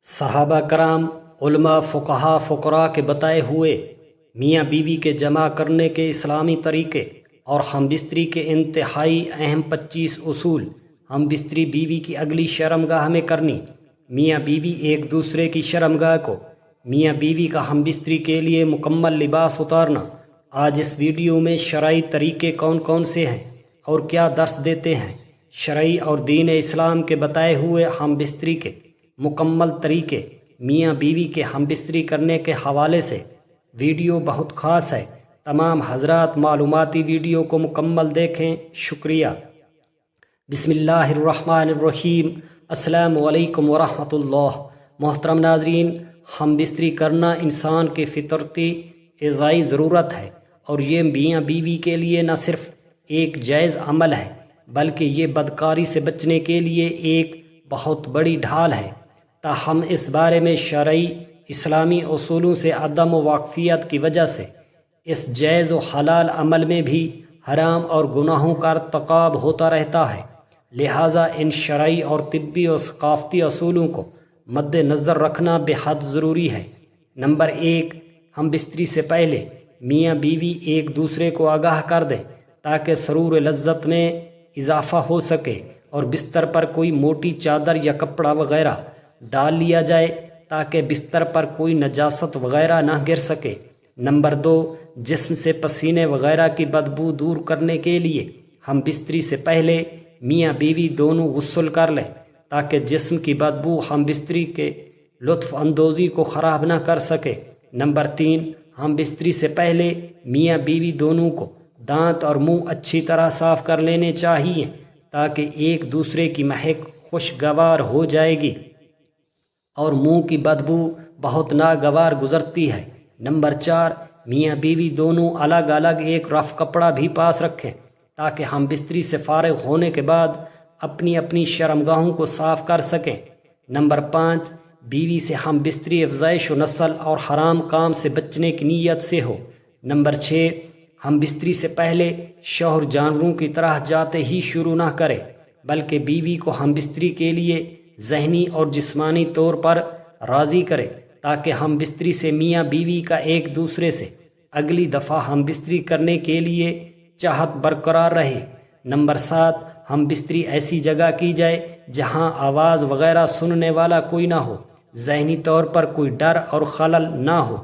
صحابہ کرام، علماء، فقہا، فقراء کے بتائے ہوئے میاں بیوی کے جمع کرنے کے اسلامی طریقے اور ہم بستری کے انتہائی اہم 25 اصول۔ ہم بستری بیوی کی اگلی شرمگاہ میں کرنی۔ میاں بیوی ایک دوسرے کی شرمگاہ کو میاں بیوی کا ہم بستری کے لیے مکمل لباس اتارنا۔ آج اس ویڈیو میں شرعی طریقے کون کون سے ہیں اور کیا درس دیتے ہیں۔ شرعی اور دین اسلام کے بتائے ہوئے ہم بستری کے مکمل طریقے میاں بیوی کے ہم بستری کرنے کے حوالے سے ویڈیو بہت خاص ہے۔ تمام حضرات معلوماتی ویڈیو کو مکمل دیکھیں۔ شکریہ۔ بسم اللہ الرحمن الرحیم۔ السلام علیکم ورحمۃ اللہ۔ محترم ناظرین، ہم بستری کرنا انسان کی فطرتی غذائی ضرورت ہے، اور یہ میاں بیوی کے لیے نہ صرف ایک جائز عمل ہے بلکہ یہ بدکاری سے بچنے کے لیے ایک بہت بڑی ڈھال ہے۔ تاہم اس بارے میں شرعی اسلامی اصولوں سے عدم واقفیت کی وجہ سے اس جائز و حلال عمل میں بھی حرام اور گناہوں کا ارتکاب ہوتا رہتا ہے۔ لہٰذا ان شرعی اور طبی و ثقافتی اصولوں کو مد نظر رکھنا بے حد ضروری ہے۔ نمبر 1، ہم بستری سے پہلے میاں بیوی ایک دوسرے کو آگاہ کر دیں تاکہ سرور لذت میں اضافہ ہو سکے، اور بستر پر کوئی موٹی چادر یا کپڑا وغیرہ ڈال لیا جائے تاکہ بستر پر کوئی نجاست وغیرہ نہ گر سکے۔ نمبر 2، جسم سے پسینے وغیرہ کی بدبو دور کرنے کے لیے ہم بستری سے پہلے میاں بیوی دونوں غسل کر لیں تاکہ جسم کی بدبو ہم بستری کے لطف اندوزی کو خراب نہ کر سکے۔ نمبر 3، ہم بستری سے پہلے میاں بیوی دونوں کو دانت اور منہ اچھی طرح صاف کر لینے چاہیے تاکہ ایک دوسرے کی مہک خوشگوار ہو جائے گی اور منہ کی بدبو بہت ناگوار گزرتی ہے۔ نمبر 4، میاں بیوی دونوں الگ الگ ایک رف کپڑا بھی پاس رکھیں تاکہ ہم بستری سے فارغ ہونے کے بعد اپنی اپنی شرمگاہوں کو صاف کر سکیں۔ نمبر 5، بیوی سے ہم بستری افزائش و نسل اور حرام کام سے بچنے کی نیت سے ہو۔ نمبر 6، ہم بستری سے پہلے شوہر جانوروں کی طرح جاتے ہی شروع نہ کرے بلکہ بیوی کو ہم بستری کے لیے ذہنی اور جسمانی طور پر راضی کرے تاکہ ہم بستری سے میاں بیوی کا ایک دوسرے سے اگلی دفعہ ہم بستری کرنے کے لیے چاہت برقرار رہے۔ نمبر 7، ہم بستری ایسی جگہ کی جائے جہاں آواز وغیرہ سننے والا کوئی نہ ہو، ذہنی طور پر کوئی ڈر اور خلل نہ ہو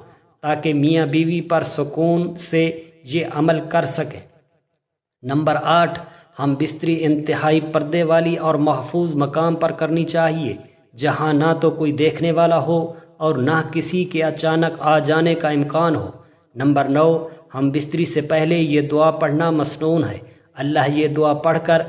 تاکہ میاں بیوی پر سکون سے یہ عمل کر سکیں۔ نمبر 8، ہم بستری انتہائی پردے والی اور محفوظ مقام پر کرنی چاہیے جہاں نہ تو کوئی دیکھنے والا ہو اور نہ کسی کے اچانک آ جانے کا امکان ہو۔ نمبر 9، ہم بستری سے پہلے یہ دعا پڑھنا مسنون ہے۔ اللہ یہ دعا پڑھ کر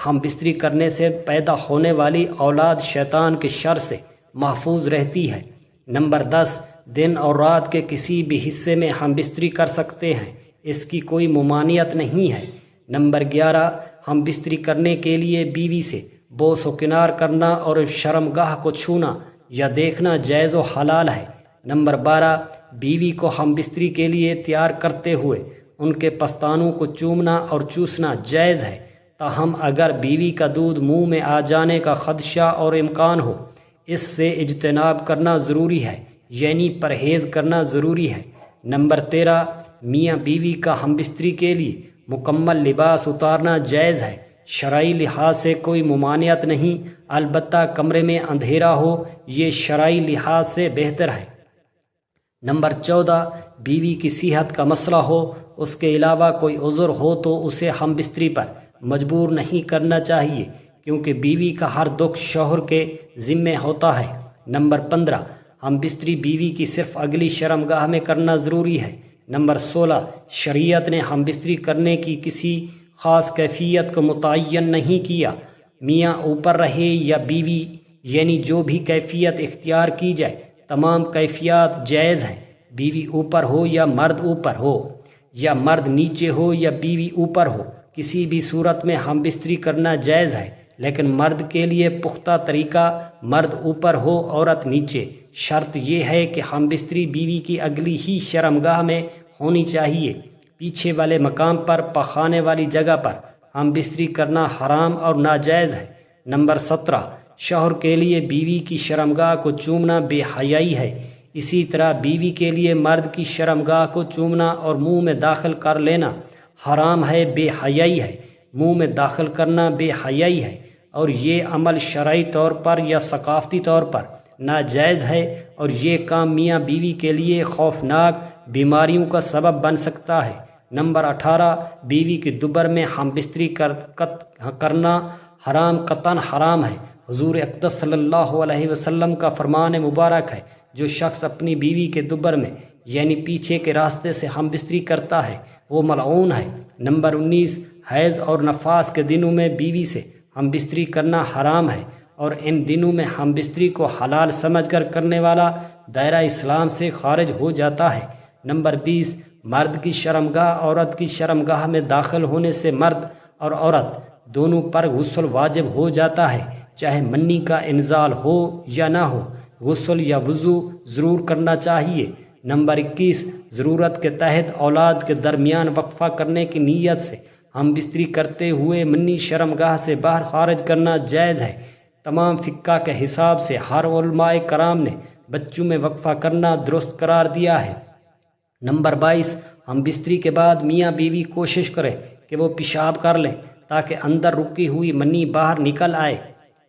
ہم بستری کرنے سے پیدا ہونے والی اولاد شیطان کے شر سے محفوظ رہتی ہے۔ نمبر 10، دن اور رات کے کسی بھی حصے میں ہم بستری کر سکتے ہیں، اس کی کوئی ممانعت نہیں ہے۔ نمبر 11، ہم بستری کرنے کے لیے بیوی سے بوس و کنار کرنا اور شرمگاہ کو چھونا یا دیکھنا جائز و حلال ہے۔ نمبر 12، بیوی کو ہم بستری کے لیے تیار کرتے ہوئے ان کے پستانوں کو چومنا اور چوسنا جائز ہے، تاہم اگر بیوی کا دودھ منہ میں آ جانے کا خدشہ اور امکان ہو اس سے اجتناب کرنا ضروری ہے، یعنی پرہیز کرنا ضروری ہے۔ نمبر 13، میاں بیوی کا ہم بستری کے لیے مکمل لباس اتارنا جائز ہے، شرعی لحاظ سے کوئی ممانعت نہیں، البتہ کمرے میں اندھیرا ہو، یہ شرعی لحاظ سے بہتر ہے۔ نمبر 14، بیوی کی صحت کا مسئلہ ہو، اس کے علاوہ کوئی عذر ہو تو اسے ہم بستری پر مجبور نہیں کرنا چاہیے کیونکہ بیوی کا ہر دکھ شوہر کے ذمہ ہوتا ہے۔ نمبر 15، ہم بستری بیوی کی صرف اگلی شرمگاہ میں کرنا ضروری ہے۔ نمبر 16، شریعت نے ہم بستری کرنے کی کسی خاص کیفیت کو متعین نہیں کیا، میاں اوپر رہے یا بیوی، یعنی جو بھی کیفیت اختیار کی جائے تمام کیفیات جائز ہیں۔ بیوی اوپر ہو یا مرد اوپر ہو، یا مرد نیچے ہو یا بیوی اوپر ہو، کسی بھی صورت میں ہم بستری کرنا جائز ہے، لیکن مرد کے لیے پختہ طریقہ مرد اوپر ہو عورت نیچے۔ شرط یہ ہے کہ ہم بستری بیوی کی اگلی ہی شرمگاہ میں ہونی چاہیے۔ پیچھے والے مقام پر پخانے والی جگہ پر ہم بستری کرنا حرام اور ناجائز ہے۔ نمبر 17، شوہر کے لیے بیوی کی شرمگاہ کو چومنا بے حیائی ہے، اسی طرح بیوی کے لیے مرد کی شرمگاہ کو چومنا اور منہ میں داخل کر لینا حرام ہے، بے حیائی ہے۔ منہ میں داخل کرنا بے حیائی ہے، اور یہ عمل شرعی طور پر یا ثقافتی طور پر ناجائز ہے، اور یہ کام میاں بیوی کے لیے خوفناک بیماریوں کا سبب بن سکتا ہے۔ نمبر 18، بیوی کے دوبر میں ہم بستری کرنا حرام، قطعاً حرام ہے۔ حضور اقدس صلی اللہ علیہ وسلم کا فرمان مبارک ہے، جو شخص اپنی بیوی کے دوبر میں یعنی پیچھے کے راستے سے ہم بستری کرتا ہے وہ ملعون ہے۔ نمبر 19، حیض اور نفاس کے دنوں میں بیوی سے ہم بستری کرنا حرام ہے، اور ان دنوں میں ہم بستری کو حلال سمجھ کر کرنے والا دائرہ اسلام سے خارج ہو جاتا ہے۔ نمبر 20، مرد کی شرمگاہ عورت کی شرمگاہ میں داخل ہونے سے مرد اور عورت دونوں پر غسل واجب ہو جاتا ہے، چاہے منی کا انزال ہو یا نہ ہو، غسل یا وضو ضرور کرنا چاہیے۔ نمبر 21، ضرورت کے تحت اولاد کے درمیان وقفہ کرنے کی نیت سے ہم بستری کرتے ہوئے منی شرمگاہ سے باہر خارج کرنا جائز ہے۔ تمام فقہ کے حساب سے ہر علماء کرام نے بچوں میں وقفہ کرنا درست قرار دیا ہے۔ نمبر 22، ہم بستری کے بعد میاں بیوی کوشش کریں کہ وہ پیشاب کر لیں تاکہ اندر رکی ہوئی منی باہر نکل آئے۔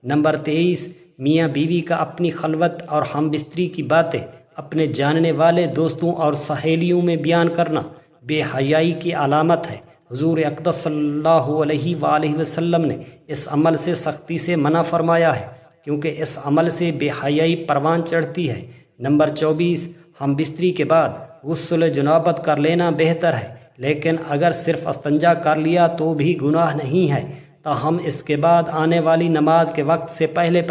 نمبر 23، میاں بیوی کا اپنی خلوت اور ہم بستری کی باتیں اپنے جاننے والے دوستوں اور سہیلیوں میں بیان کرنا بے حیائی کی علامت ہے۔ حضور اقدس صلی اللہ علیہ وآلہ وسلم نے اس عمل سے سختی سے منع فرمایا ہے، کیونکہ اس عمل سے بے حیائی پروان چڑھتی ہے۔ نمبر 24، ہم بستری کے بعد غسل جنابت کر لینا بہتر ہے، لیکن اگر صرف استنجا کر لیا تو بھی گناہ نہیں ہے، تاہم اس کے بعد آنے والی نماز کے وقت سے پہلے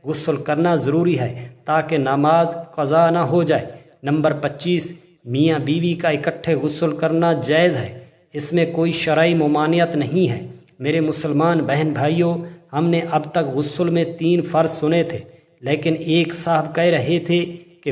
غسل کرنا ضروری ہے تاکہ نماز قضا نہ ہو جائے۔ نمبر 25، میاں بیوی کا اکٹھے غسل کرنا جائز ہے، اس میں کوئی شرعی ممانعت نہیں ہے۔ میرے مسلمان بہن بھائیوں، ہم نے اب تک غسل میں 3 فرض سنے تھے، لیکن ایک صاحب کہہ رہے تھے کہ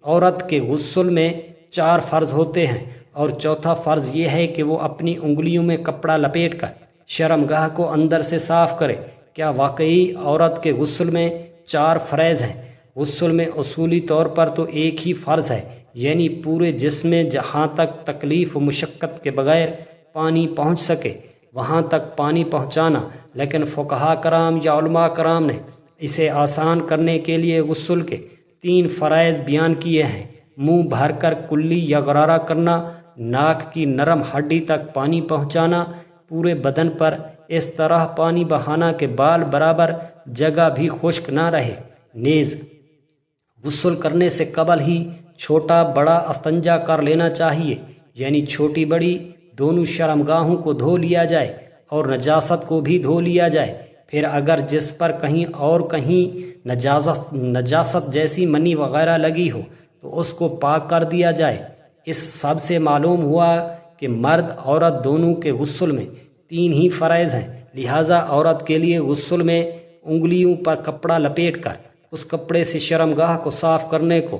عورت کے غسل میں 4 فرض ہوتے ہیں، اور چوتھا فرض یہ ہے کہ وہ اپنی انگلیوں میں کپڑا لپیٹ کر شرمگاہ کو اندر سے صاف کرے۔ کیا واقعی عورت کے غسل میں 4 فرائض ہیں؟ غسل میں اصولی طور پر تو ایک ہی فرض ہے، یعنی پورے جسم میں جہاں تک تکلیف و مشقت کے بغیر پانی پہنچ سکے وہاں تک پانی پہنچانا، لیکن فقہاء کرام یا علماء کرام نے اسے آسان کرنے کے لیے غسل کے 3 فرائض بیان کیے ہیں۔ منہ بھر کر کلی یا غرارہ کرنا، ناک کی نرم ہڈی تک پانی پہنچانا، پورے بدن پر اس طرح پانی بہانا کہ بال برابر جگہ بھی خشک نہ رہے۔ نیز غسل کرنے سے قبل ہی چھوٹا بڑا استنجا کر لینا چاہیے، یعنی چھوٹی بڑی دونوں شرمگاہوں کو دھو لیا جائے اور نجاست کو بھی دھو لیا جائے۔ پھر اگر جس پر کہیں نجاست جیسی منی وغیرہ لگی ہو تو اس کو پاک کر دیا جائے۔ اس سب سے معلوم ہوا کہ مرد عورت دونوں کے غسل میں 3 ہی فرائض ہیں، لہٰذا عورت کے لیے غسل میں انگلیوں پر کپڑا لپیٹ کر اس کپڑے سے شرمگاہ کو صاف کرنے کو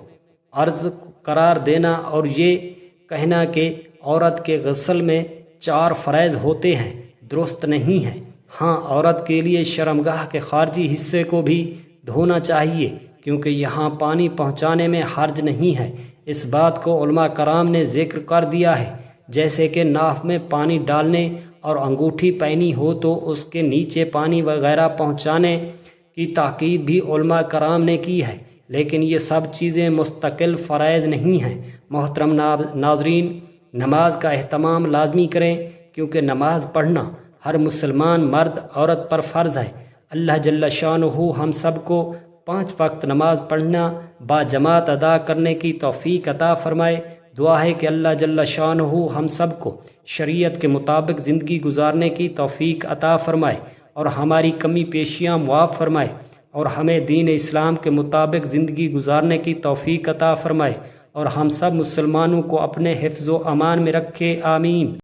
عرض قرار دینا اور یہ کہنا کہ عورت کے غسل میں 4 فرائض ہوتے ہیں درست نہیں ہے۔ ہاں، عورت کے لیے شرمگاہ کے خارجی حصے کو بھی دھونا چاہیے، کیونکہ یہاں پانی پہنچانے میں حرج نہیں ہے۔ اس بات کو علماء کرام نے ذکر کر دیا ہے، جیسے کہ ناف میں پانی ڈالنے اور انگوٹھی پہنی ہو تو اس کے نیچے پانی وغیرہ پہنچانے کی تاکید بھی علماء کرام نے کی ہے، لیکن یہ سب چیزیں مستقل فرائض نہیں ہیں۔ محترم ناظرین، نماز کا اہتمام لازمی کریں، کیونکہ نماز پڑھنا ہر مسلمان مرد عورت پر فرض ہے۔ اللہ جل شانہ ہم سب کو 5 وقت نماز پڑھنا باجماعت ادا کرنے کی توفیق عطا فرمائے۔ دعا ہے کہ اللہ جل شانہ ہم سب کو شریعت کے مطابق زندگی گزارنے کی توفیق عطا فرمائے اور ہماری کمی پیشیاں معاف فرمائے، اور ہمیں دین اسلام کے مطابق زندگی گزارنے کی توفیق عطا فرمائے، اور ہم سب مسلمانوں کو اپنے حفظ و امان میں رکھے۔ آمین۔